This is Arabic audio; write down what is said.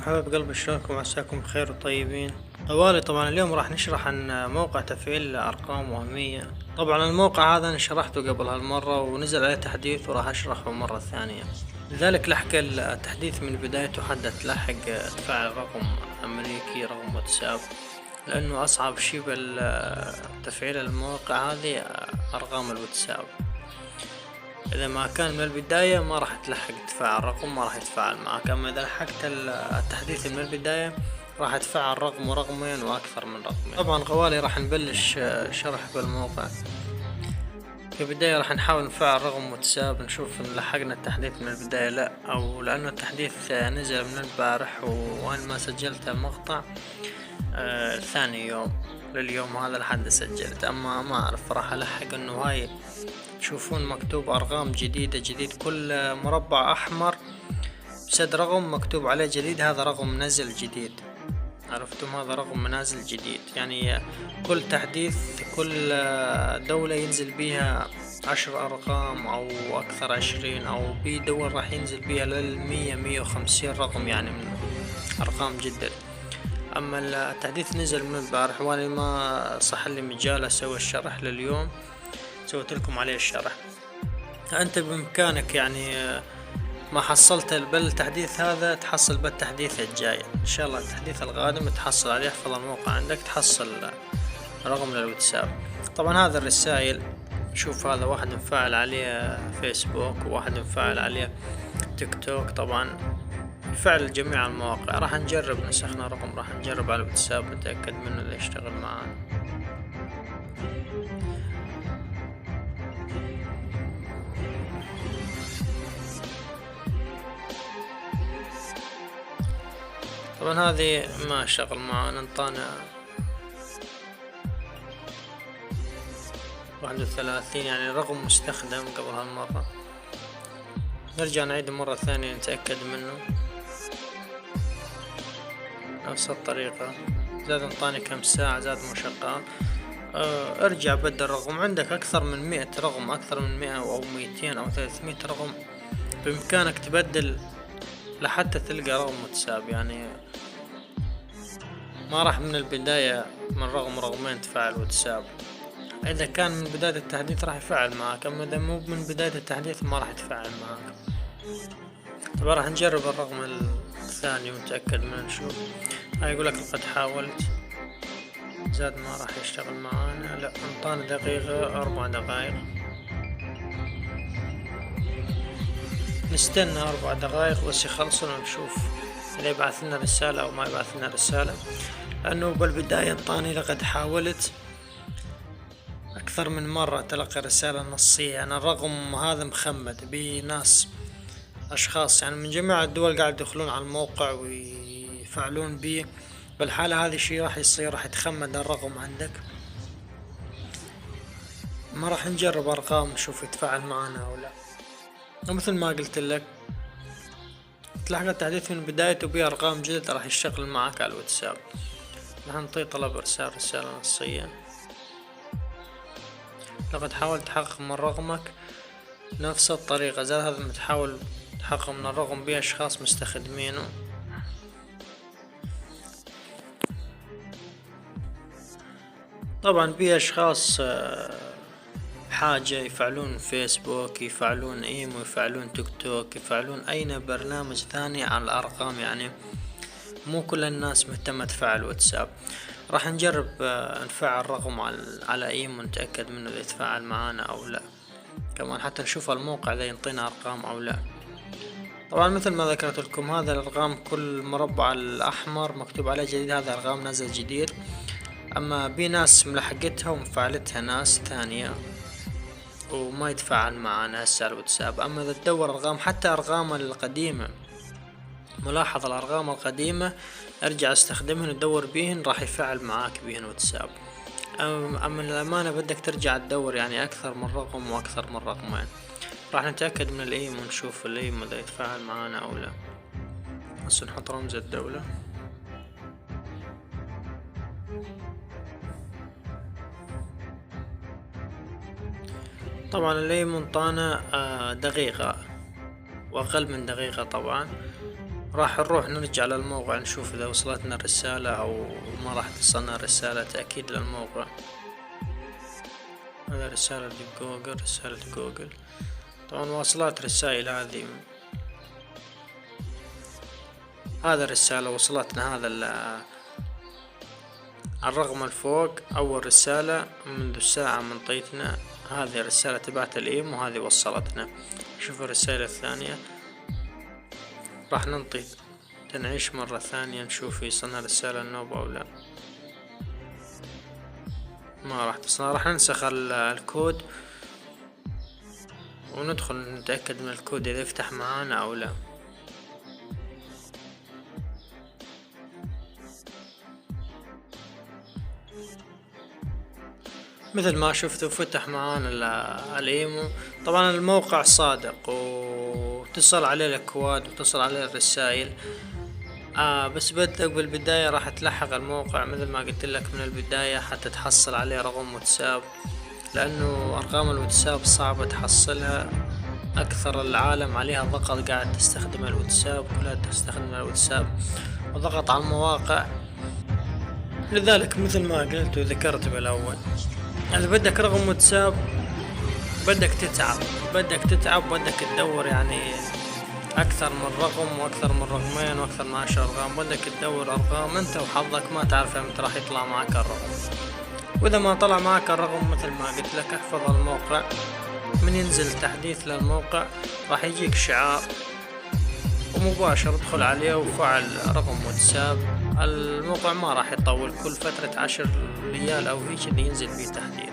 حبايب قلبي، شلونكم؟ عساكم بخير وطيبين. طوالي طبعا اليوم راح نشرح عن موقع تفعيل أرقام وهمية. طبعا الموقع هذا أنا شرحته قبل هالمرة ونزل عليه تحديث وراح أشرحه مرة ثانية، لذلك لحق التحديث من بدايته حتى تلحق تفعل رقم أمريكي رقم واتساب، لأنه أصعب شي بالتفعيل المواقع هذه أرقام الواتساب. إذا ما كان من البداية ما راح تلحق تفعل رقم، ما راح يتفاعل معك، أما إذا لحقت التحديث من البداية راح تفعل رقم ورقمين وأكثر من رقمين. طبعا غوالي راح نبلش شرح بالموقع. في البداية راح نحاول نفعل رقم واتساب، نشوف إن لحقنا التحديث من البداية لا، أو لأنه التحديث نزل من البارح وأنا ما سجلت المقطع ثاني يوم لليوم هذا لحد سجلت، أما ما أعرف راح ألحق إنه هاي تشوفون مكتوب أرقام جديدة جديد، كل مربع أحمر بسد رقم مكتوب عليه جديد، هذا رقم نزل جديد، عرفتم؟ هذا رقم نازل جديد، يعني كل تحديث كل دولة ينزل بيها 10 أرقام أو أكثر، 20 أو بي دول راح ينزل بيها 150 رقم، يعني من أرقام جدا. أما التحديث نزل من البارح وأنا ما صح لي مجال أسوي الشرح لليوم، سويت لكم عليه الشرح. أنت بإمكانك يعني ما حصلت بالتحديث هذا تحصل بالتحديث الجاي إن شاء الله، التحديث القادم تحصل عليه، احفظ الموقع عندك تحصل رقم للواتساب. طبعا هذا الرسائل شوف، هذا واحد مفعل عليه فيسبوك وواحد مفعل عليه تيك توك، طبعا فعل جميع المواقع. راح نجرب نسخنا رقم، راح نجرب على الواتساب نتأكد منه اللي يشتغل معانا. طبعا هذه ما اشتغل معانا، انطانا 31 يعني رقم مستخدم قبل هالمرة. نرجع نعيد مرة ثانية نتأكد منه نفس الطريقة. زاد انطاني كم ساعة، زاد مو شغال. ارجع بدل الرقم، عندك اكثر من 100 رقم، اكثر من 100 او 200 او 300 رقم بامكانك تبدل لحتى تلقى رقم واتساب، يعني ما راح من البداية من رقم رقمين تفعل واتساب. اذا كان من بداية التحديث راح يفعل معك، اما اذا مو من بداية التحديث ما راح يتفاعل معك. طبعا راح نجرب الرقم الثاني ونتأكد منه نشوف. هاي يقولك لقد حاولت، زاد ما راح يشتغل معانا، لا انطانا دقيقة 4 دقائق، نستنى 4 دقائق بس يخلصون ونشوف إذا يبعث لنا رسالة أو ما يبعث لنا رسالة، لأنه بالبداية انطاني لقد حاولت أكثر من مرة تلقي رسالة نصية. أنا الرقم هذا مخمد بناس أشخاص يعني من جميع الدول قاعد يدخلون على الموقع ويفعلون بيه، بالحالة هذه شي راح يصير، راح يتخمد الرقم عندك. ما راح نجرب أرقام نشوف يتفاعل معنا أو لا، ومثل ما قلت لك تلحق التحديث من بدايته بيه أرقام جديدة راح يشتغل معك على الواتساب. راح نعطيه طلب إرسال رسالة نصية، لقد حاولت تحقق من رقمك نفس الطريقة، زاد هذا متحاول تحقق من الرقم بيه أشخاص مستخدمينه. طبعا بيه أشخاص حاجة يفعلون فيسبوك، يفعلون ايمو، يفعلون تيك توك، يفعلون اي برنامج ثاني على الارقام، يعني مو كل الناس مهتمة تفعل واتساب. راح نجرب نفعل رقم على ايمو نتأكد منه اذا يتفاعل معانا او لا، كمان حتى نشوف الموقع اذا ينطينا ارقام او لا. طبعا مثل ما ذكرت لكم هذا الارقام كل مربع الاحمر مكتوب عليه جديد، هذا ارقام نازل جديد. اما بي ناس ملحقتها ومفعلتها ناس ثانية وما يتفاعل معنا هسه الواتساب. اما اذا تدور ارقام حتى ارقام القديمة، ملاحظ الارقام القديمة ارجع استخدمهن ودور بيهن راح يفعل معاك بيهن واتساب. اما الامانة بدك ترجع تدور يعني اكثر من رقم واكثر من رقمين. راح نتأكد من الايم ونشوف الايم اذا يتفاعل معانا او لا. هسه نحط رمز الدولة. طبعا اللي منطانا دقيقة واقل من دقيقة طبعا، راح نروح نرجع للموقع نشوف إذا وصلتنا الرسالة أو ما راح توصلنا الرسالة، تأكيد للموقع. هذا رسالة جوجل، رسالة جوجل. طبعا واصلات رسائل هذه، هذا الرسالة وصلتنا، هذا الرقم الفوق أول رسالة منذ ساعة من طيتنا، هذه الرسالة تبعت الإيم وهذه وصلتنا. شوف الرسالة الثانية، راح ننطي تنعيش مرة ثانية نشوف يصلنا رسالة النوب أو لا. ما راح تصلنا، راح ننسخ الكود وندخل نتأكد من الكود إذا يفتح معانا أو لا. مثل ما شفتوا فتح معانا الايمو. طبعا الموقع صادق وتصل عليه الاكواد وتصل عليه الرسائل. بس بدك بالبداية راح تلحق الموقع مثل ما قلت لك من البداية حتى تحصل عليه رقم واتساب، لانه ارقام الواتساب صعبة تحصلها، اكثر العالم عليها ضغط قاعد تستخدم الواتساب، كلها تستخدم الواتساب وضغط على المواقع. لذلك مثل ما قلت وذكرت بالاول، اذا بدك رقم واتساب بدك تتعب بدك تدور يعني اكثر من رقم واكثر من رقمين واكثر من 10 ارقام، بدك تدور ارقام انت وحظك ما تعرف امتى راح يطلع معك الرقم. واذا ما طلع معك الرقم مثل ما قلت لك احفظ الموقع، من ينزل تحديث للموقع راح يجيك شعار ومباشر ادخل عليه وفعل رقم واتساب. الموقع ما راح يطول، كل فترة 10 ريال او هيك اللي ينزل فيه تحديث.